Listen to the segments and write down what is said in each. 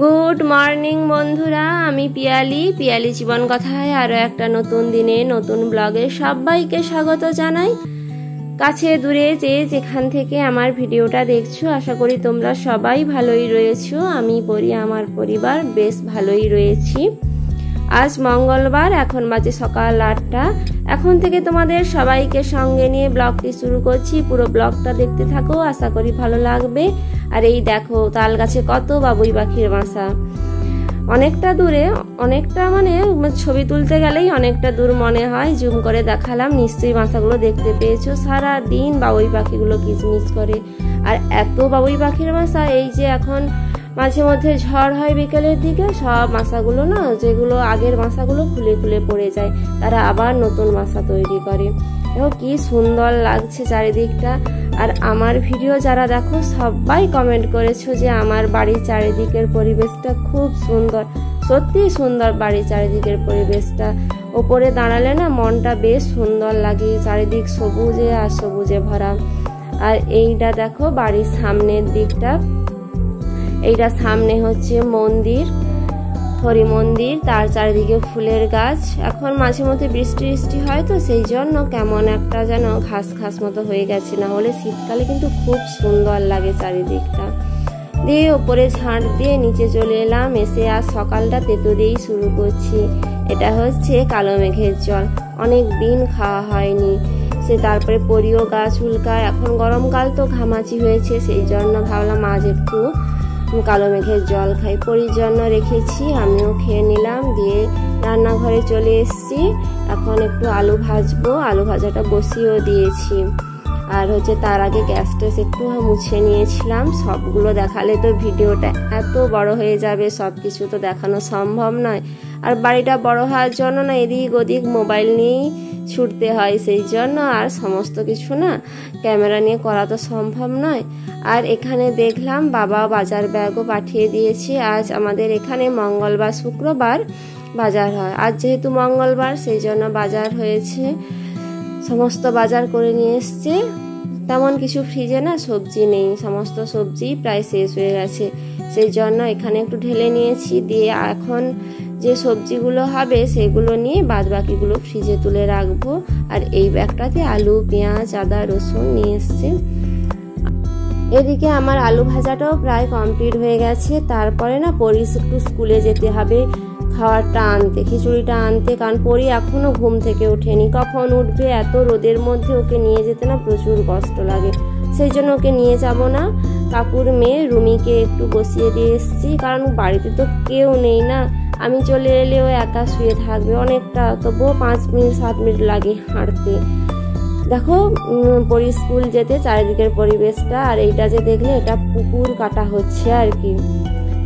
Good morning বন্ধুরা, আমি পিয়ালি জীবন কথায় আরও একটা নতুন দিনে নতুন ব্লগে সবাইকে স্বাগত জানাই। কাছে দূরে যেখান থেকে আমার ভিডিওটা দেখছো, আশা করি তোমরা সবাই ভালোই রয়েছো। আমি আমার পরিবার বেশ ভালোই রয়েছি। আজ মঙ্গলবার, এখন বাজে সকাল 8টা। এখন থেকে তোমাদের সবাইকে সঙ্গে নিয়ে ব্লগটি শুরু করছি। পুরো ব্লগটা দেখতে থাকো, আশা করি ভালো লাগবে। আর এই দেখো তাল গাছে কত বাবুই পাখির বাসা, অনেকটা দূরে, অনেকটা মানে ছবি তুলতে গেলেই অনেকটা দূর মনে হয়। জুম করে দেখালাম, নিশ্চয়ই বাসাগুলো দেখতে পেয়েছো। সারা দিন বাবুই পাখিগুলো কিচমিচ করে, আর এত বাবুই পাখির বাসা। এই যে এখন মাঝে মধ্যে ঝড় হয় বিকেলের দিকে, সব বাসাগুলো না, যেগুলো আগের বাসাগুলো খুলে খুলে পড়ে যায়, তারা আবার নতুন বাসা তৈরি করে। দেখো কি সুন্দর লাগছে চারিদিকটা। আর আমার ভিডিও যারা দেখো সবাই কমেন্ট করেছো যে আমার বাড়ির চারিদিকের পরিবেশটা খুব সুন্দর। সত্যি সুন্দর বাড়ির চারিদিকের পরিবেশটা। ওপরে দাঁড়ালে না মনটা বেশ সুন্দর লাগে, চারিদিক সবুজে আর সবুজে ভরা। আর এইটা দেখো বাড়ির সামনের দিকটা, এইটা সামনে হচ্ছে মন্দির, হরি মন্দির, তার চারিদিকে ফুলের গাছ। এখন মাঝে মধ্যে বৃষ্টি হয় তো সেই জন্য কেমন একটা যেন ঘাস ঘাস মতো হয়ে গেছে, না হলে শীতকালে কিন্তু খুব সুন্দর লাগে চারিদিকটা। দিয়ে ওপরে ঝাঁট দিয়ে নিচে চলে এলাম। এসে আর সকালটা তেতো দিয়েই শুরু করছি। এটা হচ্ছে কালো মেঘের জল, অনেক দিন খাওয়া হয়নি। সে তারপরে পরিও গাছ উল্কায়। এখন গরমকাল তো ঘামাচি হয়েছে, সেই জন্য ভাবলাম আজ একটু কালো মেঘের জল খাই। পরির জন্য রেখেছি, আমিও খেয়ে নিলাম। দিয়ে রান্নাঘরে চলে এসেছি। এখন একটু আলু ভাজবো, আলু ভাজাটা বসিয়েও দিয়েছি। আর হচ্ছে তার আগে গ্যাসটা একটু মুছে নিয়েছিলাম। সবগুলো দেখালে তো ভিডিওটা এত বড় হয়ে যাবে, সব কিছু তো দেখানো সম্ভব নয়। আর বাড়িটা বড় হওয়ার জন্য না এদিক ওদিক মোবাইল নিয়েই ছুটতে হয়, সেই জন্য আর সমস্ত কিছু না ক্যামেরা নিয়ে করা তো সম্ভব নয়। আর এখানে দেখলাম বাবা বাজার ব্যাগও পাঠিয়ে দিয়েছে। আজ আমাদের এখানে মঙ্গলবার শুক্রবার বাজার হয়। আজ যেহেতু মঙ্গলবার সেই জন্য বাজার হয়েছে, সমস্ত বাজার করে নিয়ে এসছে। তেমন কিছু ফ্রিজে না সবজি নেই, সমস্ত সবজি প্রায় শেষ হয়ে গেছে, সেই জন্য এখানে একটু ঢেলে নিয়েছি। দিয়ে এখন যে সবজিগুলো হবে সেগুলো নিয়ে বাদ বাকিগুলো ফ্রিজে তুলে রাখবো। আর এই ব্যাগটাতে আলু, পেঁয়াজ, আদা, রসুন নিয়ে এসছে। এদিকে আমার আলু ভাজাটাও প্রায় কমপ্লিট হয়ে গেছে। তারপরে না পরি একটু স্কুলে যেতে হবে খাবারটা আনতে, খিচুড়িটা আনতে, কারণ পরি এখনো ঘুম থেকে ওঠেনি। কখন উঠবে, এত রোদের মধ্যে ওকে নিয়ে যেতে না প্রচুর কষ্ট লাগে, সেই জন্য ওকে নিয়ে যাব না। কাকুর মেয়ে রুমিকে একটু বসিয়ে দিয়ে এসেছি, কারণ বাড়িতে তো কেউ নেই না। আমি চলে এলে ও একা শুয়ে থাকবে অনেকটা, তবুও 5 মিনিট 7 মিনিট লাগে হাঁটতে। দেখো পরি স্কুল যেতে চারিদিকের পরিবেশটা। আর এইটা যে দেখলে, এটা পুকুর কাটা হচ্ছে আর কি।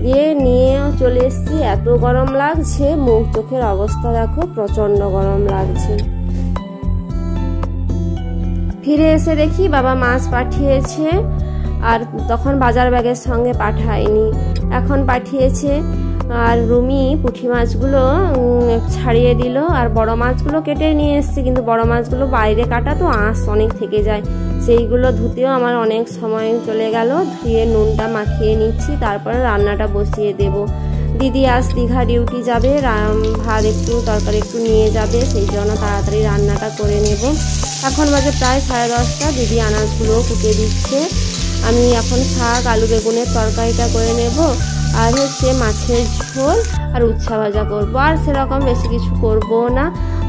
দিয়ে নিয়েও চলে এসেছি। এত গরম লাগছে, মুখ চোখের অবস্থা দেখো, প্রচন্ড গরম লাগছে। ফিরে এসে দেখি বাবা মাছ পাঠিয়েছে, আর তখন বাজার ব্যাগের সঙ্গে পাঠায়নি, এখন পাঠিয়েছে। আর রুমি পুঁটি মাছগুলো ছাড়িয়ে দিল, আর বড় মাছগুলো কেটে নিয়ে এসছে, কিন্তু বড় মাছগুলো বাইরে কাটা তো আঁশ অনেক থেকে যায়, সেইগুলো ধুতেও আমার অনেক সময় চলে গেল। ধুয়ে নুনটা মাখিয়ে নিচ্ছি, তারপরে রান্নাটা বসিয়ে দেব। দিদি আজ দীঘা ডিউটি যাবে, ভাত একটু তরকারি একটু নিয়ে যাবে, সেই জন্য তাড়াতাড়ি রান্নাটা করে নেব। এখন বাজে প্রায় 10:30। দিদি আনাজগুলোও কুটে দিচ্ছে। আমি এখন শাক, আলু, বেগুনের তরকারিটা করে নেব, আর হচ্ছে মাছের ঝোল আর উচ্ছা ভাজা করবো। আর সেরকম বেশি কিছু করবো না।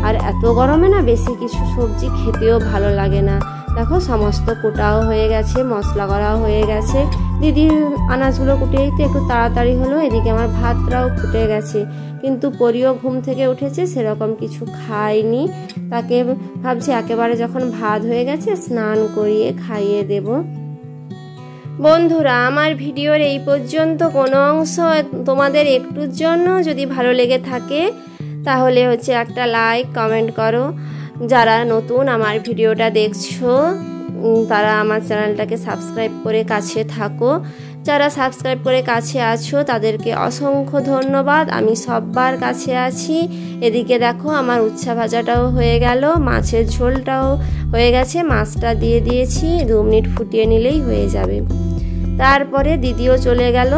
আর এত গরমে না বেশি কিছু সবজি খেতেও ভালো লাগে না। দেখো সমস্ত কুটাও হয়ে গেছে, মশলা করাও হয়ে গেছে। দিদির আনাজগুলো কুটে দিতে একটু তাড়াতাড়ি হলো। এদিকে আমার ভাতটাও ফুটে গেছে, কিন্তু পরিও ঘুম থেকে উঠেছে, সেরকম কিছু খায়নি। তাকে ভাবছি একেবারে যখন ভাত হয়ে গেছে স্নান করিয়ে খাইয়ে দেব। বন্ধুরা, আমার ভিডিওর এই পর্যন্ত কোনো অংশ তোমাদের একটুর জন্য যদি ভালো লেগে থাকে, তাহলে হচ্ছে একটা লাইক কমেন্ট করো। যারা নতুন আমার ভিডিওটা দেখছো তারা আমার চ্যানেলটাকে সাবস্ক্রাইব করে কাছে থাকো। যারা সাবস্ক্রাইব করে কাছে আছো তাদেরকে অসংখ্য ধন্যবাদ, আমি সবার কাছে আছি। এদিকে দেখো আমার উচ্ছা ভাজাটাও হয়ে গেল, মাছের ঝোলটাও হয়ে গেছে, মাছটা দিয়ে দিয়েছি, 2 মিনিট ফুটিয়ে নিলেই হয়ে যাবে। তারপরে দিদিও চলে গেল।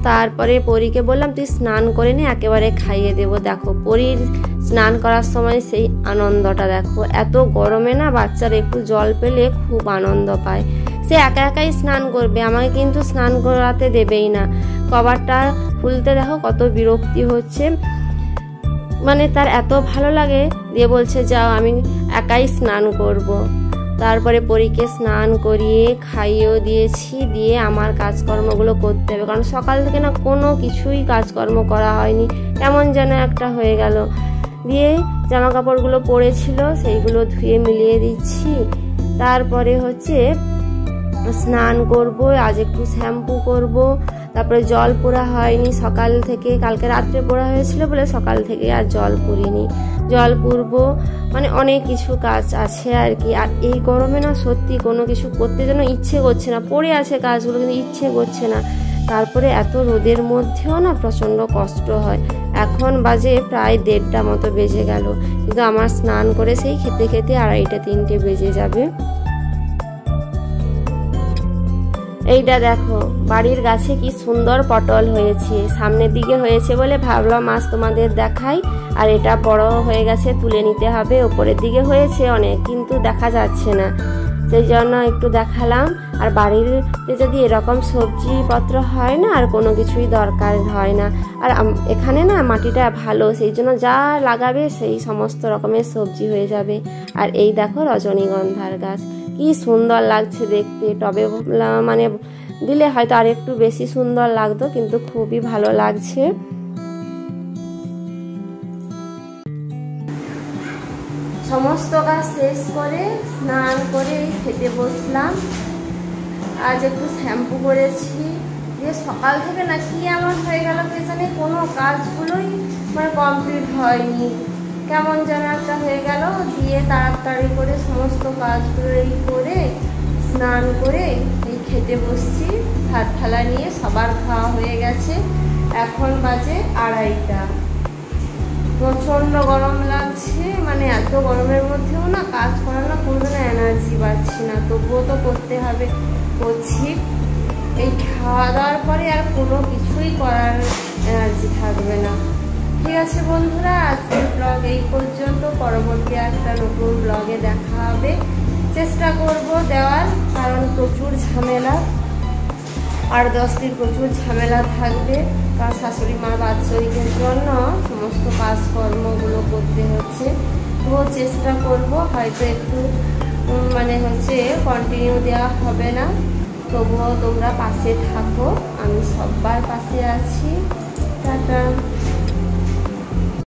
তারপরে পরীকে বললাম তুই স্নান করে নি, একেবারে খাইয়ে দেবো। দেখো পরীর স্নান করার সময় সেই আনন্দটা দেখো, এত গরমে না বাচ্চারা একটু জল পেলে খুব আনন্দ পায়। সে একা একাই স্নান করবে, আমাকে কিন্তু স্নান করাতে দেবেই না। কভারটা খুলতে দেখো কত বিরক্তি হচ্ছে, মানে তার এত ভালো লাগে, দিয়ে বলছে যাও আমি একাই স্নান করব। তারপরে পরীকে স্নান করিয়ে খাইয়েও দিয়েছি, দিয়ে আমার কাজকর্মগুলো করতে হবে, কারণ সকাল থেকে না কোনো কিছুই কাজকর্ম করা হয়নি, কেমন যেন একটা হয়ে গেল। দিয়ে জামা কাপড়গুলো পরেছিল সেইগুলো ধুয়ে মিলিয়ে দিচ্ছি। তারপরে হচ্ছে স্নান করব, আজ একটু শ্যাম্পু করব। তারপরে জল পোড়া হয়নি সকাল থেকে, কালকে রাত্রে পোড়া হয়েছিল বলে সকাল থেকে আর জল পুরিনি, জল পুরবো, মানে অনেক কিছু কাজ আছে আর কি। আর এই গরমে না সত্যি কোনো কিছু করতে যেন ইচ্ছে করছে না, পড়ে আছে কাজগুলো কিন্তু ইচ্ছে করছে না। তারপরে এত রোদের মধ্যেও না প্রচণ্ড কষ্ট হয়। এখন বাজে প্রায় 1:30 মতো বেজে গেল, কিন্তু আমার স্নান করে সেই খেতে খেতে 2:30-3টে বেজে যাবে। এইটা দেখো বাড়ির গাছে কি সুন্দর পটল হয়েছে, সামনের দিকে হয়েছে বলে ভাবলাম আজ তোমাদের দেখাই। আর এটা বড় হয়ে গেছে, তুলে নিতে হবে। ওপরের দিকে হয়েছে অনেক, কিন্তু দেখা যাচ্ছে না, সেই জন্য একটু দেখালাম। আর বাড়িতে যদি এরকম সবজিপত্র হয় না, আর কোনো কিছুই দরকার হয় না। আর এখানে না মাটিটা ভালো, সেই জন্য যা লাগাবে সেই সমস্ত রকমের সবজি হয়ে যাবে। আর এই দেখো রজনীগন্ধার গাছ, কি সুন্দর লাগছে দেখতে। টবে মানে দিলে হয়তো আর একটু বেশি সুন্দর লাগতো, কিন্তু খুবই ভালো লাগছে। সমস্ত কাজ শেষ করে স্নান করে খেতে বসলাম। আজ একটু শ্যাম্পু করেছি, দিয়ে সকাল থেকে না কি এমন হয়ে গেল পেছনে কোনো কাজগুলোই মানে কমপ্লিট হয়নি, কেমন যেন একটা হয়ে গেল। দিয়ে তাড়াতাড়ি করে সমস্ত কাজগুলো এই করে স্নান করে এই খেতে বসছি। ভাত থালা নিয়ে সবার খাওয়া হয়ে গেছে, এখন বাজে 2:30টা। প্রচণ্ড গরম লাগছে, মানে এত গরমের মধ্যেও না কাজ করার না কোনো এনার্জি পাচ্ছি না, তবুও তো করতে হবে, করছি। এই খাওয়া দাওয়ার পরে আর কোনো কিছুই করার এনার্জি থাকবে না। ঠিক আছে বন্ধুরা, আজকের ব্লগ এই পর্যন্ত, পরবর্তী একটা নতুন ব্লগে দেখা হবে। চেষ্টা করব দেওয়ার, কারণ প্রচুর ঝামেলা, আর 10 দিন প্রচুর ঝামেলা থাকবে, কারণ শাশুড়ি মার বাৎসরিকের জন্য সমস্ত কাজকর্মগুলো করতে হচ্ছে। তো চেষ্টা করব, হয়তো একটু মানে হচ্ছে কন্টিনিউ দেওয়া হবে না, তবুও তোমরা পাশে থাকো, আমি সবার পাশে আছি। টাটা।